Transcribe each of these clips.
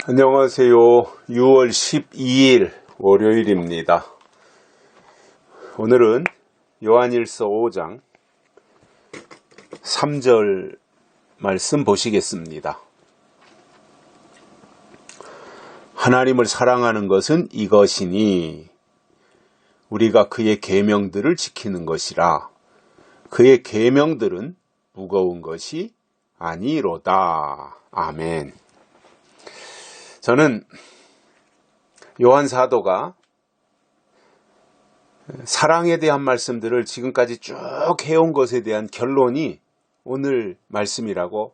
안녕하세요. 6월 12일 월요일입니다. 오늘은 요한일서 5장 3절 말씀 보시겠습니다. 하나님을 사랑하는 것은 이것이니 우리가 그의 계명들을 지키는 것이라. 그의 계명들은 무거운 것이 아니로다. 아멘. 저는 요한 사도가 사랑에 대한 말씀들을 지금까지 쭉 해온 것에 대한 결론이 오늘 말씀이라고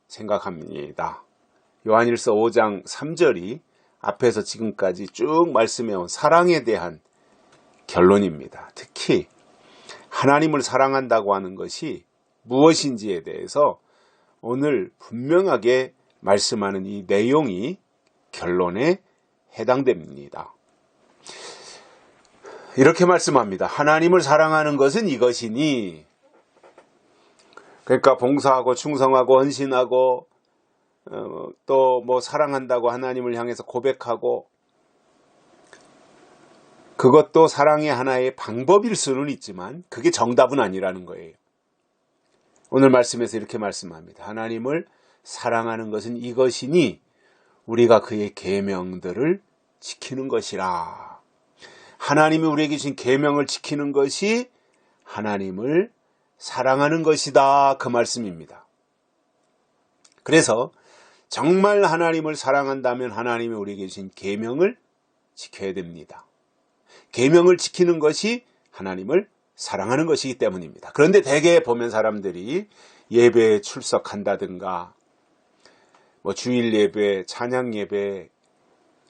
생각합니다. 요한일서 5장 3절이 앞에서 지금까지 쭉 말씀해온 사랑에 대한 결론입니다. 특히 하나님을 사랑한다고 하는 것이 무엇인지에 대해서 오늘 분명하게 말씀하는 이 내용이 결론에 해당됩니다. 이렇게 말씀합니다. 하나님을 사랑하는 것은 이것이니, 그러니까 봉사하고 충성하고 헌신하고 또 뭐 사랑한다고 하나님을 향해서 고백하고, 그것도 사랑의 하나의 방법일 수는 있지만 그게 정답은 아니라는 거예요. 오늘 말씀에서 이렇게 말씀합니다. 하나님을 사랑하는 것은 이것이니 우리가 그의 계명들을 지키는 것이라. 하나님이 우리에게 주신 계명을 지키는 것이 하나님을 사랑하는 것이다. 그 말씀입니다. 그래서 정말 하나님을 사랑한다면 하나님이 우리에게 주신 계명을 지켜야 됩니다. 계명을 지키는 것이 하나님을 사랑하는 것이기 때문입니다. 그런데 대개 보면 사람들이 예배에 출석한다든가 뭐 주일 예배, 찬양 예배,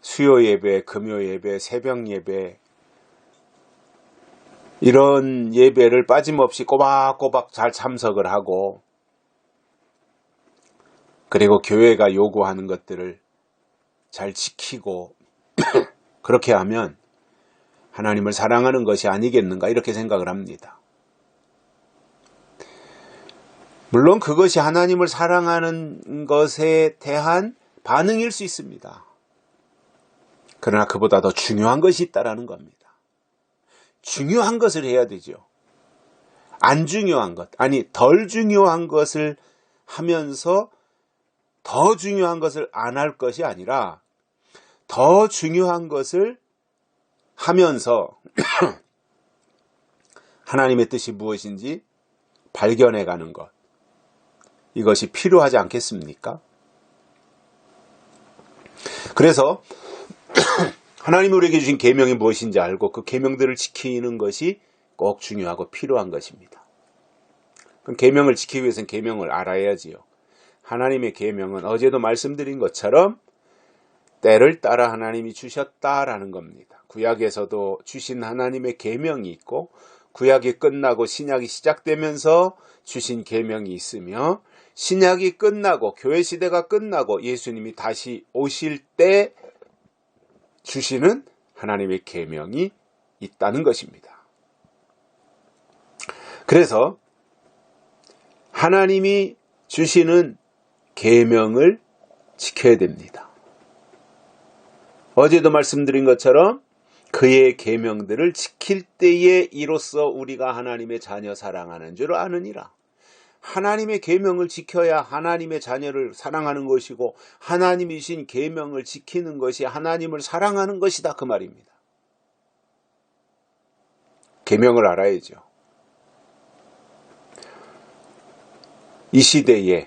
수요 예배, 금요 예배, 새벽 예배, 이런 예배를 빠짐없이 꼬박꼬박 잘 참석을 하고, 그리고 교회가 요구하는 것들을 잘 지키고 그렇게 하면 하나님을 사랑하는 것이 아니겠는가, 이렇게 생각을 합니다. 물론 그것이 하나님을 사랑하는 것에 대한 반응일 수 있습니다. 그러나 그보다 더 중요한 것이 있다는 겁니다. 중요한 것을 해야 되죠. 안 중요한 것, 아니 덜 중요한 것을 하면서 더 중요한 것을 안 할 것이 아니라 더 중요한 것을 하면서 하나님의 뜻이 무엇인지 발견해가는 것, 이것이 필요하지 않겠습니까? 그래서 하나님이 우리에게 주신 계명이 무엇인지 알고 그 계명들을 지키는 것이 꼭 중요하고 필요한 것입니다. 그럼 계명을 지키기 위해서는 계명을 알아야지요. 하나님의 계명은 어제도 말씀드린 것처럼 때를 따라 하나님이 주셨다라는 겁니다. 구약에서도 주신 하나님의 계명이 있고, 구약이 끝나고 신약이 시작되면서 주신 계명이 있으며, 신약이 끝나고 교회 시대가 끝나고 예수님이 다시 오실 때 주시는 하나님의 계명이 있다는 것입니다. 그래서 하나님이 주시는 계명을 지켜야 됩니다. 어제도 말씀드린 것처럼 그의 계명들을 지킬 때에 이로써 우리가 하나님의 자녀 사랑하는 줄 아느니라. 하나님의 계명을 지켜야 하나님의 자녀를 사랑하는 것이고, 하나님이 주신 계명을 지키는 것이 하나님을 사랑하는 것이다, 그 말입니다. 계명을 알아야죠. 이 시대에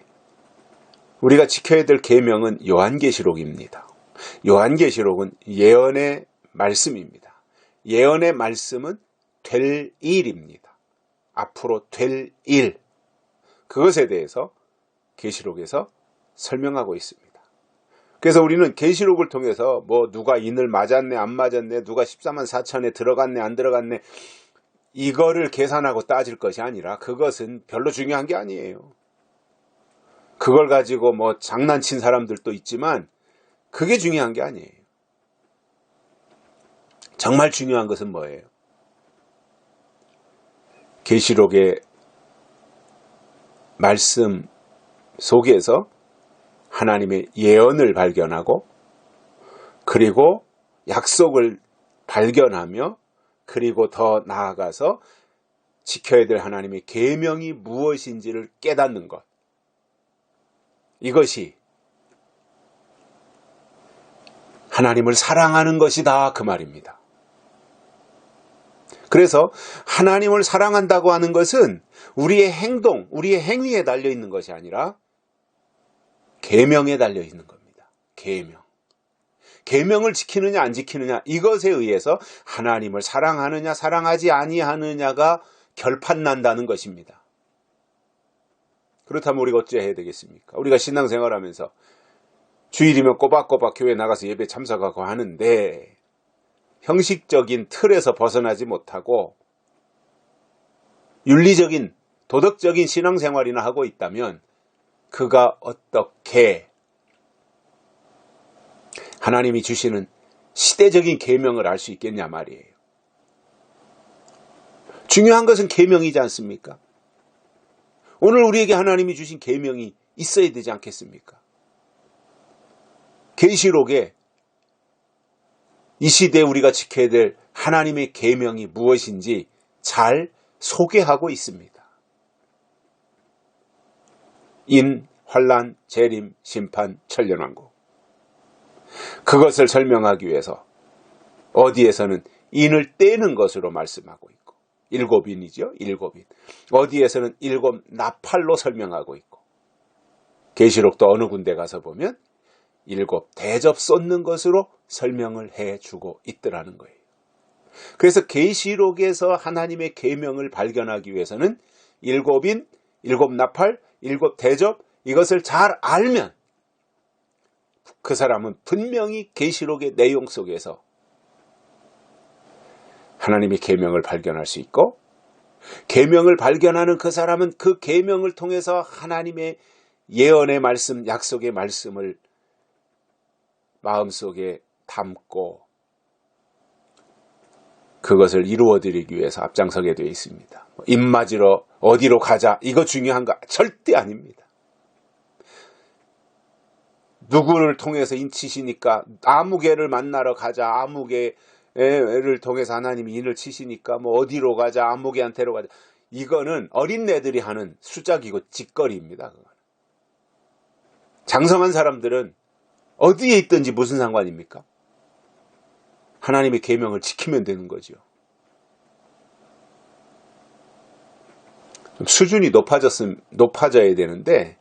우리가 지켜야 될 계명은 요한계시록입니다. 요한계시록은 예언의 말씀입니다. 예언의 말씀은 될 일입니다. 앞으로 될 일, 그것에 대해서 계시록에서 설명하고 있습니다. 그래서 우리는 계시록을 통해서 뭐 누가 인을 맞았네 안 맞았네, 누가 14만 4천에 들어갔네 안 들어갔네, 이거를 계산하고 따질 것이 아니라, 그것은 별로 중요한 게 아니에요. 그걸 가지고 뭐 장난친 사람들도 있지만 그게 중요한 게 아니에요. 정말 중요한 것은 뭐예요? 계시록의 말씀 속에서 하나님의 예언을 발견하고 그리고 약속을 발견하며 그리고 더 나아가서 지켜야 될 하나님의 계명이 무엇인지를 깨닫는 것. 이것이 하나님을 사랑하는 것이다 그 말입니다. 그래서 하나님을 사랑한다고 하는 것은 우리의 행동, 우리의 행위에 달려있는 것이 아니라 계명에 달려있는 겁니다. 계명. 계명을 지키느냐 안 지키느냐 이것에 의해서 하나님을 사랑하느냐 사랑하지 아니하느냐가 결판난다는 것입니다. 그렇다면 우리가 어찌해야 되겠습니까? 우리가 신앙생활하면서 주일이면 꼬박꼬박 교회 나가서 예배 참석하고 하는데 형식적인 틀에서 벗어나지 못하고 윤리적인 도덕적인 신앙생활이나 하고 있다면 그가 어떻게 하나님이 주시는 시대적인 계명을 알 수 있겠냐 말이에요. 중요한 것은 계명이지 않습니까? 오늘 우리에게 하나님이 주신 계명이 있어야 되지 않겠습니까? 계시록에 이 시대에 우리가 지켜야 될 하나님의 계명이 무엇인지 잘 소개하고 있습니다. 인, 환난, 재림, 심판, 천년왕국. 그것을 설명하기 위해서 어디에서는 인을 떼는 것으로 말씀하고 있고 일곱 인이죠. 일곱 인. 어디에서는 일곱 나팔로 설명하고 있고 계시록도 어느 군데 가서 보면 일곱 대접 쏟는 것으로 설명을 해주고 있더라는 거예요. 그래서 계시록에서 하나님의 계명을 발견하기 위해서는 일곱인, 일곱 나팔, 일곱 대접 이것을 잘 알면 그 사람은 분명히 계시록의 내용 속에서 하나님의 계명을 발견할 수 있고 계명을 발견하는 그 사람은 그 계명을 통해서 하나님의 예언의 말씀, 약속의 말씀을 마음속에 담고 그것을 이루어드리기 위해서 앞장서게 되어 있습니다. 입 맞으러 어디로 가자 이거 중요한가? 절대 아닙니다. 누구를 통해서 인치시니까 아무개를 만나러 가자. 아무개를 통해서 하나님이 인을 치시니까 뭐 어디로 가자. 아무개한테로 가자. 이거는 어린애들이 하는 수작이고 짓거리입니다. 그건. 장성한 사람들은 어디에 있든지 무슨 상관입니까? 하나님의 계명을 지키면 되는 거죠. 수준이 높아져야 되는데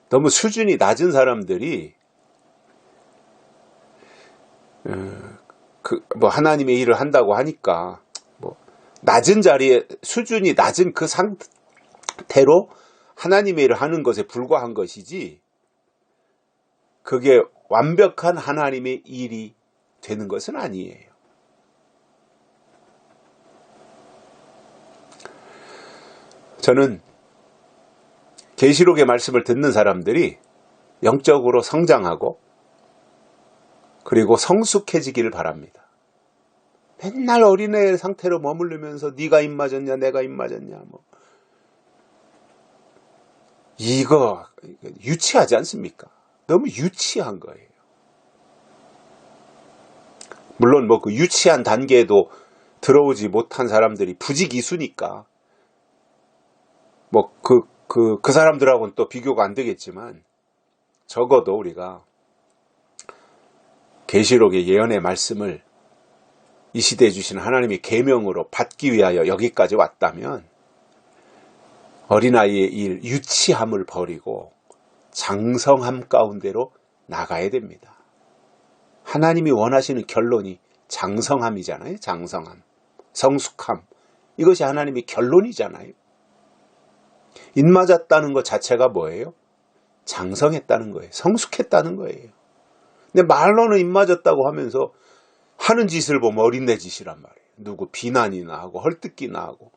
너무 수준이 낮은 사람들이 하나님의 일을 한다고 하니까 낮은 자리에 수준이 낮은 그 상태로 하나님의 일을 하는 것에 불과한 것이지 그게 완벽한 하나님의 일이 되는 것은 아니에요. 저는 계시록의 말씀을 듣는 사람들이 영적으로 성장하고 그리고 성숙해지기를 바랍니다. 맨날 어린애 상태로 머무르면서 네가 입 맞았냐 내가 입 맞았냐 이거 유치하지 않습니까? 너무 유치한 거예요. 물론 그 유치한 단계에도 들어오지 못한 사람들이 부지기수니까 그 사람들하고는 또 비교가 안 되겠지만 적어도 우리가 계시록의 예언의 말씀을 이 시대에 주신 하나님의 계명으로 받기 위하여 여기까지 왔다면 어린아이의 일 유치함을 버리고 장성함 가운데로 나가야 됩니다. 하나님이 원하시는 결론이 장성함이잖아요. 장성함, 성숙함 이것이 하나님의 결론이잖아요. 입 맞았다는 것 자체가 뭐예요? 장성했다는 거예요. 성숙했다는 거예요. 근데 말로는 입 맞았다고 하면서 하는 짓을 보면 어린애 짓이란 말이에요. 누구 비난이나 하고 헐뜯기나 하고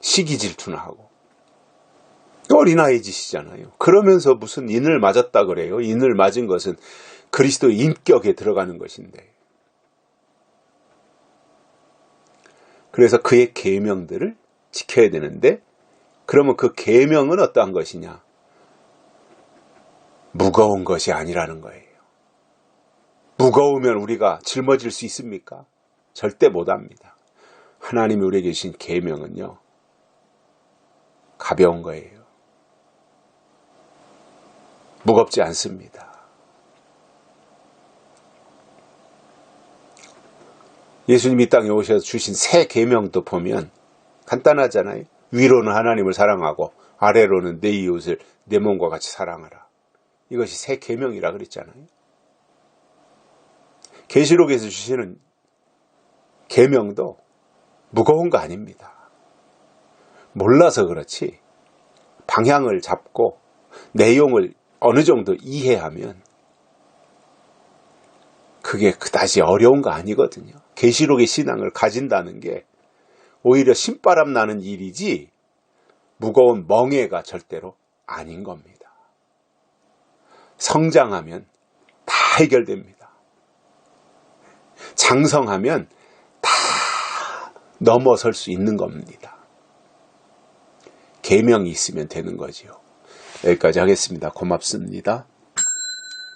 시기 질투나 하고 어린아이 짓이잖아요. 그러면서 무슨 인을 맞았다 그래요. 인을 맞은 것은 그리스도의 인격에 들어가는 것인데 그래서 그의 계명들을 지켜야 되는데 그러면 그 계명은 어떠한 것이냐? 무거운 것이 아니라는 거예요. 무거우면 우리가 짊어질 수 있습니까? 절대 못합니다. 하나님이 우리에게 주신 계명은요, 가벼운 거예요. 무겁지 않습니다. 예수님이 이 땅에 오셔서 주신 새 계명도 보면 간단하잖아요. 위로는 하나님을 사랑하고 아래로는 내 이웃을 내 몸과 같이 사랑하라. 이것이 새 계명이라 그랬잖아요. 계시록에서 주시는 계명도 무거운 거 아닙니다. 몰라서 그렇지 방향을 잡고 내용을 어느 정도 이해하면 그게 그다지 어려운 거 아니거든요. 계시록의 신앙을 가진다는 게 오히려 신바람 나는 일이지 무거운 멍해가 절대로 아닌 겁니다. 성장하면 다 해결됩니다. 장성하면 다 넘어설 수 있는 겁니다. 계명이 있으면 되는 거지요. 여기까지 하겠습니다. 고맙습니다.